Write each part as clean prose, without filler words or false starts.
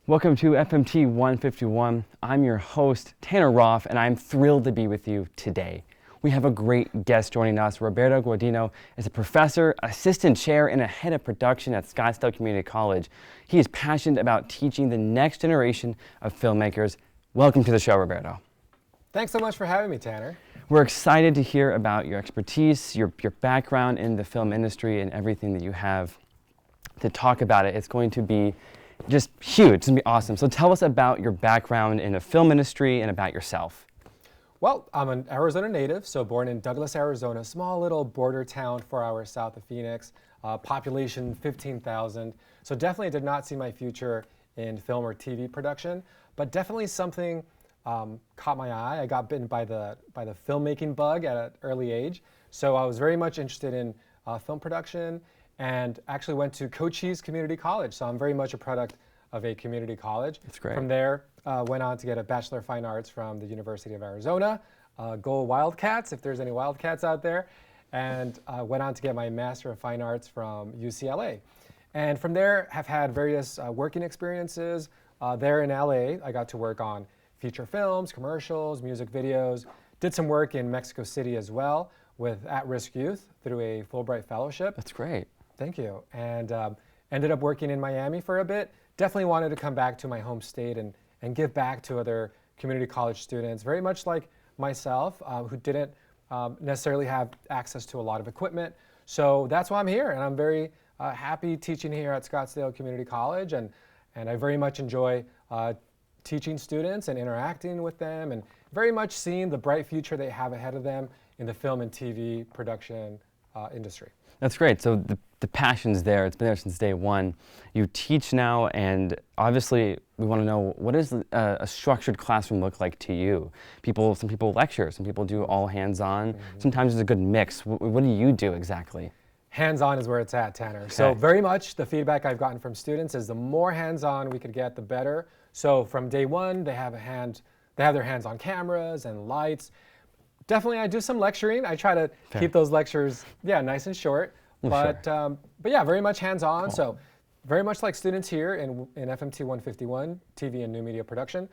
Welcome to FMT 151. I'm your host, Tanner Roth, and I'm thrilled to be with you today. We have a great guest joining us. Roberto Guardino is a professor, assistant chair, and a head of production at Scottsdale Community College. He is passionate about teaching the next generation of filmmakers. Welcome to the show, Roberto. Thanks so much for having me, Tanner. We're excited to hear about your expertise, your background in the film industry, and everything that you have to talk about it. It's going to be just huge. It's going to be awesome. So tell us about your background in the film industry and about yourself. Well, I'm an Arizona native, so born in Douglas, Arizona, small little border town 4 hours south of Phoenix, population 15,000. So definitely did not see my future in film or TV production, but definitely something caught my eye. I got bitten by the filmmaking bug at an early age. So I was very much interested in film production and actually went to Cochise Community College. So I'm very much a product of a community college. That's great. From there, went on to get a Bachelor of Fine Arts from the University of Arizona, go Wildcats, if there's any Wildcats out there, and went on to get my Master of Fine Arts from UCLA. And from there, have had various working experiences. There in LA, I got to work on feature films, commercials, music videos, did some work in Mexico City as well with at-risk youth through a Fulbright Fellowship. That's great. Thank you. And ended up working in Miami for a bit. Definitely wanted to come back to my home state and give back to other community college students, very much like myself, who didn't necessarily have access to a lot of equipment. So that's why I'm here, and I'm very happy teaching here at Scottsdale Community College, and I very much enjoy teaching students and interacting with them, and very much seeing the bright future they have ahead of them in the film and TV production industry. That's great. So the passion's there. It's been there since day one. You teach now, and obviously we want to know, what does a structured classroom look like to you? Some people lecture, some people do all hands-on. Sometimes it's a good mix. What do you do exactly? Hands-on is where it's at, Tanner. Okay. So very much the feedback I've gotten from students is the more hands-on we could get, the better. So from day one, they have their hands on cameras and lights. Definitely, I do some lecturing. I try to keep those lectures, nice and short. But yeah, very much hands-on. Cool. So very much like students here in FMT 151, TV and new media production.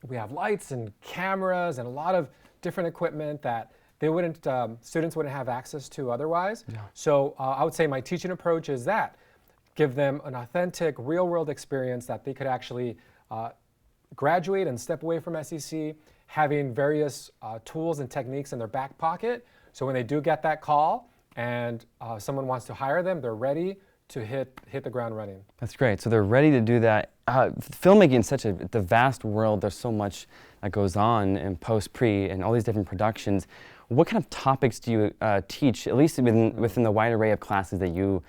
We have lights and cameras and a lot of different equipment that students wouldn't have access to otherwise. Yeah. So I would say my teaching approach is that. Give them an authentic, real-world experience that they could actually graduate and step away from SEC, having various tools and techniques in their back pocket. So when they do get that call and someone wants to hire them, they're ready to hit the ground running. That's great. So they're ready to do that. Filmmaking is such the vast world. There's so much that goes on in post, pre, and all these different productions. What kind of topics do you teach, at least within the wide array of classes that you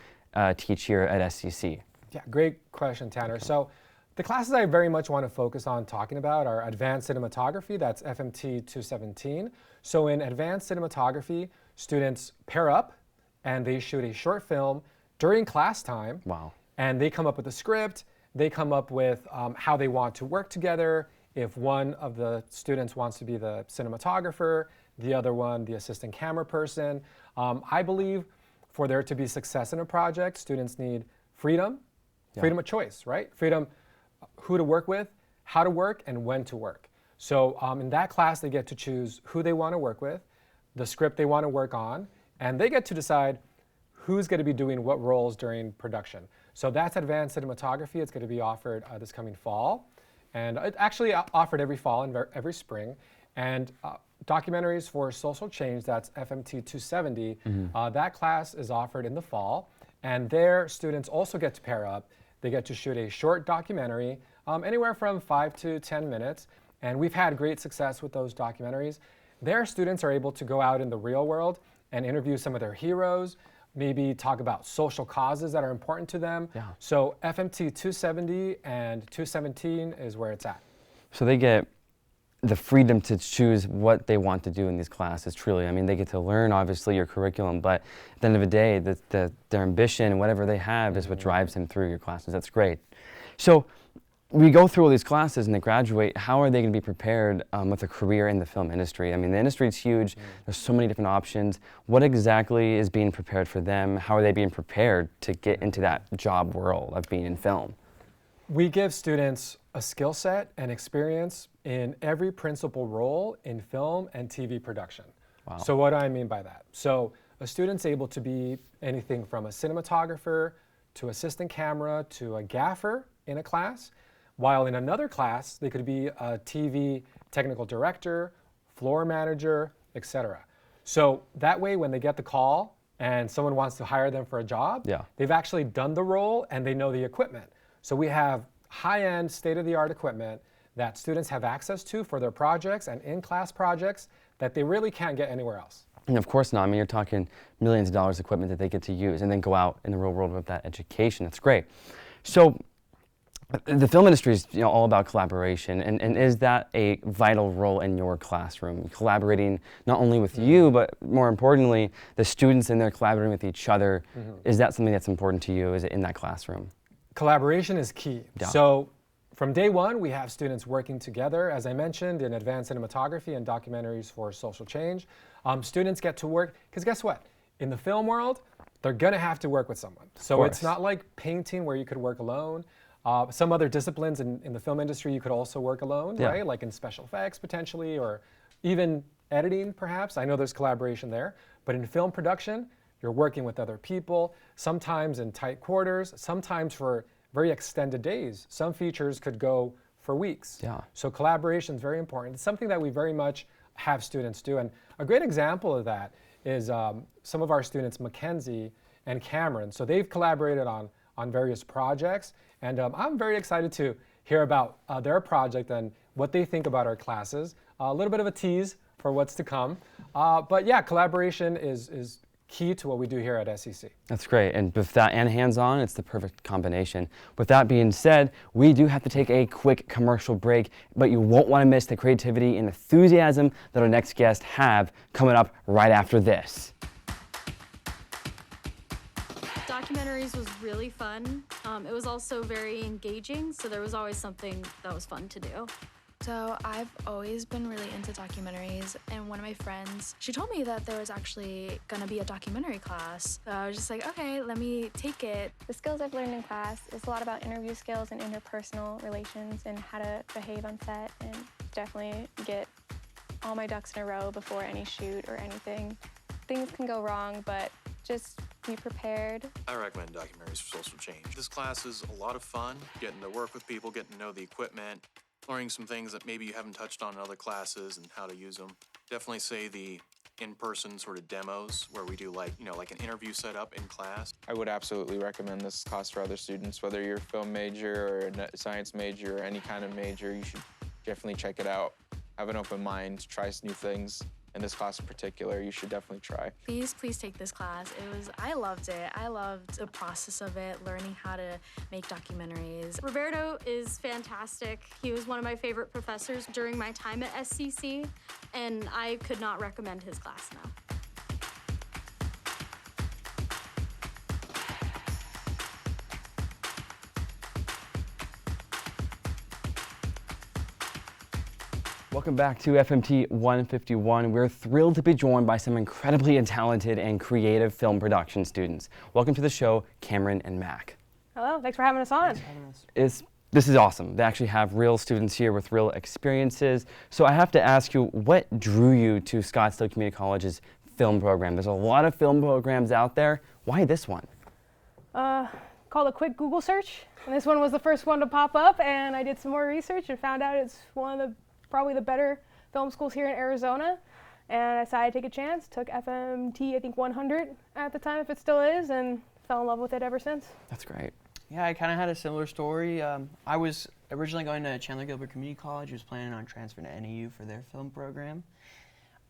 teach here at SCC? Yeah, great question, Tanner. So the classes I very much want to focus on talking about are advanced cinematography. That's FMT 217. So in advanced cinematography, students pair up and they shoot a short film during class time. Wow. And they come up with a script. They come up with how they want to work together. If one of the students wants to be the cinematographer, the other one the assistant camera person. I believe for there to be success in a project, students need freedom, freedom of choice, right? Freedom who to work with, how to work, and when to work. So in that class, they get to choose who they want to work with, the script they want to work on, and they get to decide who's going to be doing what roles during production. So that's advanced cinematography. It's going to be offered this coming fall. And it actually offered every fall and every spring. And documentaries for social change, that's FMT 270, that class is offered in the fall. And there, students also get to pair up. They get to shoot a short documentary, anywhere from 5 to 10 minutes. And we've had great success with those documentaries. Their students are able to go out in the real world and interview some of their heroes, maybe talk about social causes that are important to them. Yeah. So FMT 270 and 217 is where it's at. So they get the freedom to choose what they want to do in these classes, truly. I mean, they get to learn, obviously, your curriculum, but at the end of the day, their ambition and whatever they have is what drives them through your classes. That's great. So we go through all these classes and they graduate. How are they going to be prepared with a career in the film industry? I mean, the industry is huge. There's so many different options. What exactly is being prepared for them? How are they being prepared to get into that job world of being in film? We give students a skill set and experience in every principal role in film and TV production. Wow. So what do I mean by that? So a student's able to be anything from a cinematographer to assistant camera to a gaffer in a class, while in another class they could be a TV technical director, floor manager, etc. So that way when they get the call and someone wants to hire them for a job, they've actually done the role and they know the equipment. So we have high-end, state-of-the-art equipment that students have access to for their projects and in-class projects that they really can't get anywhere else. And of course not. I mean, you're talking millions of dollars of equipment that they get to use and then go out in the real world with that education. That's great. So the film industry is all about collaboration, and is that a vital role in your classroom? Collaborating not only with you, but more importantly, the students in there collaborating with each other. Is that something that's important to you? Is it in that classroom? Collaboration is key. So from day one, we have students working together, as I mentioned, in advanced cinematography and documentaries for social change. Students get to work, because guess what? In the film world, they're gonna have to work with someone. So it's not like painting where you could work alone. Some other disciplines in the film industry, you could also work alone, right? Like in special effects potentially, or even editing perhaps. I know there's collaboration there. But in film production, you're working with other people, sometimes in tight quarters, sometimes for very extended days. Some features could go for weeks. So collaboration is very important. It's something that we very much have students do. And a great example of that is some of our students, Mackenzie and Cameron. So they've collaborated on various projects. And I'm very excited to hear about their project and what they think about our classes. A little bit of a tease for what's to come. But yeah, collaboration is key to what we do here at SEC. That's great, and with that and hands-on, it's the perfect combination. With that being said, we do have to take a quick commercial break, but you won't want to miss the creativity and enthusiasm that our next guests have coming up right after this. Documentaries was really fun. It was also very engaging, so there was always something that was fun to do. So I've always been really into documentaries, and one of my friends, she told me that there was actually gonna be a documentary class. So I was just like, okay, let me take it. The skills I've learned in class is a lot about interview skills and interpersonal relations and how to behave on set, and definitely get all my ducks in a row before any shoot or anything. Things can go wrong, but just be prepared. I recommend documentaries for social change. This class is a lot of fun, getting to work with people, getting to know the equipment, learning some things that maybe you haven't touched on in other classes and how to use them. Definitely say the in-person sort of demos where we do like an interview setup in class. I would absolutely recommend this class for other students, whether you're a film major or a science major or any kind of major. You should definitely check it out. Have an open mind, try new things. In this class in particular, you should definitely try. Please take this class. I loved it. I loved the process of it, learning how to make documentaries. Roberto is fantastic. He was one of my favorite professors during my time at SCC, and I could not recommend his class enough. Welcome back to FMT 151. We're thrilled to be joined by some incredibly talented and creative film production students. Welcome to the show, Cameron and Mac. Hello, thanks for having us on. This is awesome. They actually have real students here with real experiences. So I have to ask you, what drew you to Scottsdale Community College's film program? There's a lot of film programs out there. Why this one? Called a quick Google search, and this one was the first one to pop up, and I did some more research and found out it's one of the probably the better film schools here in Arizona, and I decided to take a chance. Took FMT, I think 100 at the time, if it still is, and fell in love with it ever since. That's great. Yeah, I kind of had a similar story. I was originally going to Chandler Gilbert Community College. I was planning on transferring to NAU for their film program,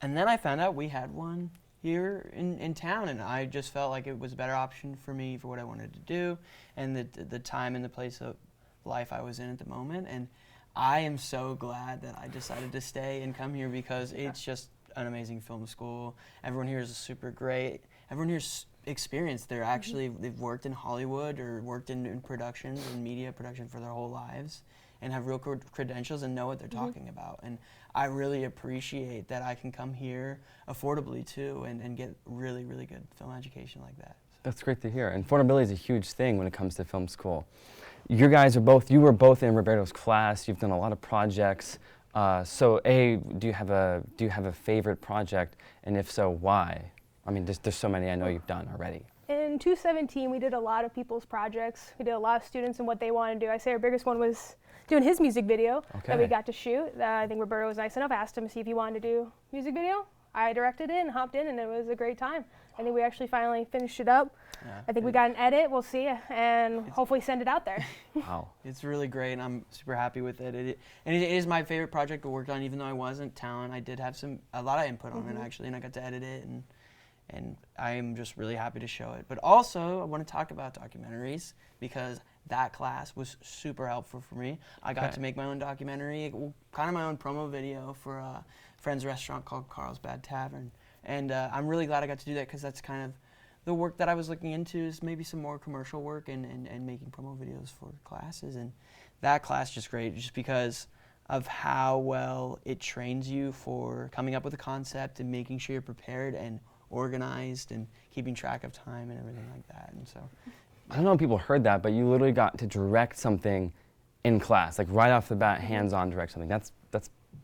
and then I found out we had one here in town, and I just felt like it was a better option for me for what I wanted to do, and the time and the place of life I was in at the moment. And I am so glad that I decided to stay and come here because it's just an amazing film school. Everyone here is super great. Everyone here's experienced. They've worked in Hollywood or worked in productions and media production for their whole lives and have real credentials and know what they're talking about. And I really appreciate that I can come here affordably too and get really, really good film education like that. That's great to hear. And affordability is a huge thing when it comes to film school. you were both in Roberto's class. You've done a lot of projects. So do you have a favorite project, and if so, why? I mean, there's so many I know you've done already. In 2017, we did a lot of people's projects. We did a lot of students and what they want to do. I say our biggest one was doing his music video that we got to shoot. I think Roberto was nice enough. I asked him to see if he wanted to do music video. I directed it and hopped in, and it was a great time. I think we actually finally finished it up. Yeah. I think we got an edit. We'll see, and hopefully send it out there. Wow. It's really great, and I'm super happy with it. It is my favorite project to work on, even though I wasn't talent. I did have a lot of input on it, actually, and I got to edit it, and I'm just really happy to show it. But also, I want to talk about documentaries, because that class was super helpful for me. I got to make my own documentary, kind of my own promo video for a friend's restaurant called Carlsbad Tavern. And I'm really glad I got to do that, because that's kind of the work that I was looking into, is maybe some more commercial work and making promo videos for classes. And that class is just great, just because of how well it trains you for coming up with a concept and making sure you're prepared and organized and keeping track of time and everything like that. And so, I don't know if people heard that, but you literally got to direct something in class, like right off the bat, hands-on direct something. That's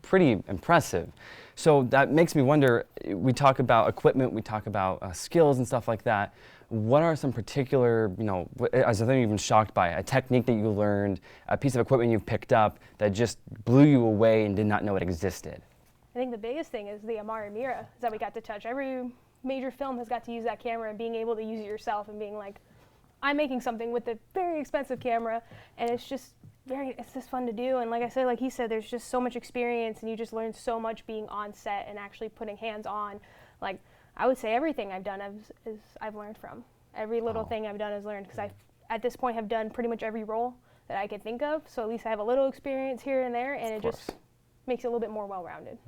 pretty impressive. So that makes me wonder, we talk about equipment, we talk about skills and stuff like that. What are some particular, as I think you've been shocked by, a technique that you learned, a piece of equipment you've picked up that just blew you away and did not know it existed? I think the biggest thing is the Amari Mira that we got to touch. Every major film has got to use that camera, and being able to use it yourself and being like, I'm making something with a very expensive camera, and it's just fun to do. And like I said, like he said, there's just so much experience, and you just learn so much being on set and actually putting hands on. Like, I would say everything I've done I've learned from. Every little thing I've done is learned, because I, at this point, have done pretty much every role that I could think of. So at least I have a little experience here and there, and it just makes it a little bit more well-rounded.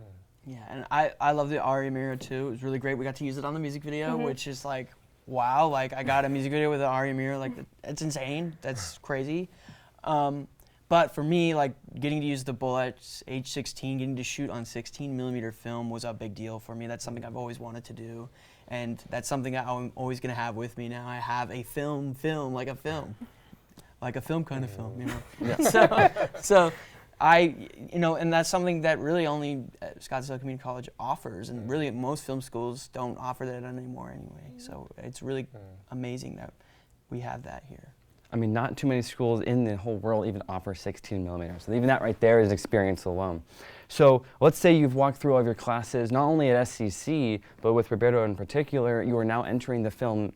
yeah, and I love the Ari Mira too. It was really great. We got to use it on the music video, which is like, wow, like I got a music video with an Ari Mira, like it's insane. That's crazy. But for me, like getting to use the Bolex H16, getting to shoot on 16mm film was a big deal for me. That's something I've always wanted to do, and that's something that I'm always gonna have with me now. I have a film, like a film kind of film, So and that's something that really only Scottsdale Community College offers, and really most film schools don't offer that anymore anyway. So it's really amazing that we have that here. I mean, not too many schools in the whole world even offer 16mm. So even that right there is experience alone. So let's say you've walked through all of your classes, not only at SCC, but with Roberto in particular, you are now entering the film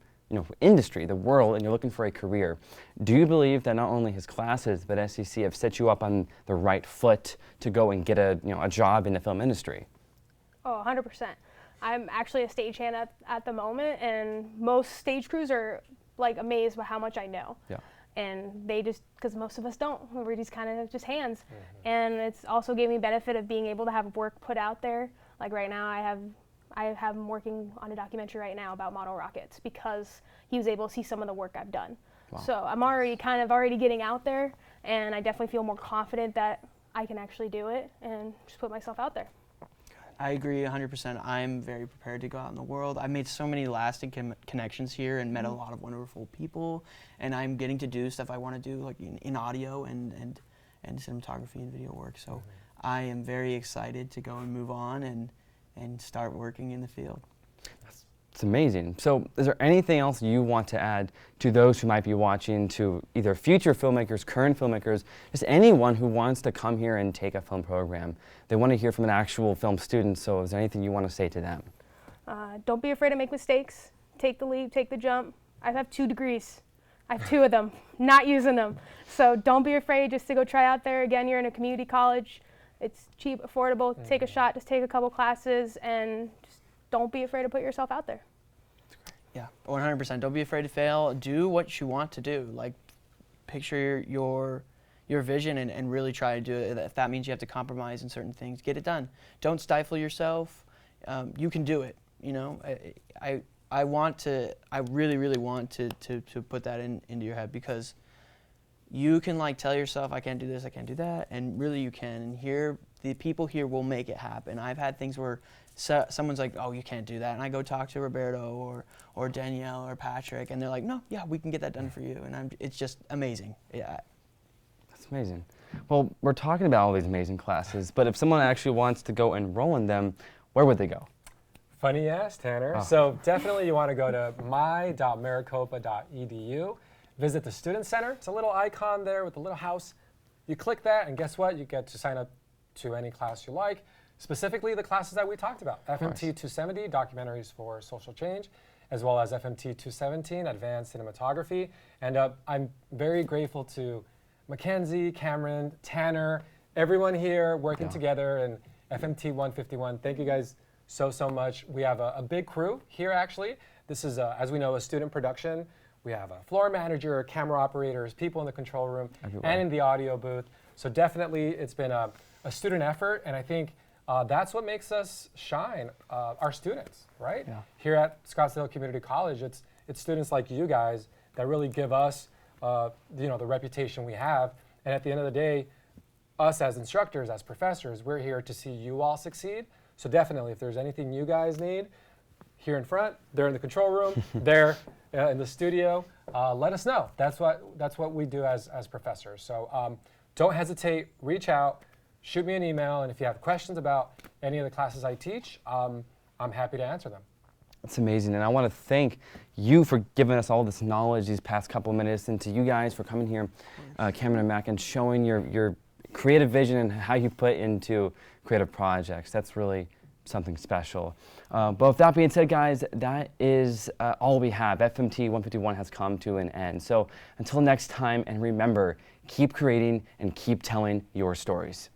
industry, the world, and you're looking for a career. Do you believe that not only his classes, but SCC have set you up on the right foot to go and get a job in the film industry? Oh, 100%. I'm actually a stagehand at the moment, and most stage crews are like amazed by how much I know. Yeah. And they just, because most of us don't, we're just kind of just hands. And it's also gave me benefit of being able to have work put out there. Like right now I'm working on a documentary right now about model rockets, because he was able to see some of the work I've done. Wow. So I'm already getting out there, and I definitely feel more confident that I can actually do it and just put myself out there. I agree 100%. I'm very prepared to go out in the world. I've made so many lasting connections here and met a lot of wonderful people, and I'm getting to do stuff I want to do, like in audio and cinematography and video work. So I am very excited to go and move on and start working in the field. It's amazing. So is there anything else you want to add to those who might be watching, to either future filmmakers, current filmmakers, just anyone who wants to come here and take a film program? They want to hear from an actual film student, so is there anything you want to say to them? Don't be afraid to make mistakes. Take the leap, take the jump. I have 2 degrees. I have 2 of them, not using them. So don't be afraid just to go try out there. Again, you're in a community college. It's cheap, affordable. Take a shot, just take a couple classes, and just don't be afraid to put yourself out there. Yeah, 100%. Don't be afraid to fail. Do what you want to do. Like, picture your vision and really try to do it. If that means you have to compromise in certain things, get it done. Don't stifle yourself. You can do it. I really, really want to put that into your head, because you can tell yourself, I can't do this, I can't do that, and really you can. And here, the people here will make it happen. I've had things where someone's like, oh, you can't do that, and I go talk to Roberto or Danielle or Patrick, and they're like, no, yeah, we can get that done for you, and it's just amazing. Yeah, amazing. Well, we're talking about all these amazing classes, but if someone actually wants to go enroll in them, where would they go? Funny you asked, Tanner. Oh. So definitely you want to go to my.maricopa.edu, visit the Student Center. It's a little icon there with a little house. You click that, and guess what? You get to sign up to any class you like, specifically the classes that we talked about. FMT 270, Documentaries for Social Change, as well as FMT 217, Advanced Cinematography. And I'm very grateful to Mackenzie, Cameron, Tanner, everyone here working together, and FMT 151. Thank you guys so much. We have a big crew here, actually. This is, as we know, a student production. We have a floor manager, camera operators, people in the control room, and in the audio booth. So definitely it's been a student effort, and I think that's what makes us shine, our students, right? Yeah. Here at Scottsdale Community College, it's students like you guys that really give us the reputation we have. And at the end of the day, us as instructors, as professors, we're here to see you all succeed. So definitely, if there's anything you guys need, here in front, they're in the control room, they're in the studio, let us know. That's what we do as professors. So don't hesitate, reach out, shoot me an email, and if you have questions about any of the classes I teach, I'm happy to answer them. That's amazing, and I want to thank you for giving us all this knowledge these past couple of minutes, and to you guys for coming here, Cameron and Mac, and showing your creative vision and how you put into creative projects. That's really something special. But with that being said, guys, that is all we have. FMT 151 has come to an end. So until next time, and remember, keep creating and keep telling your stories.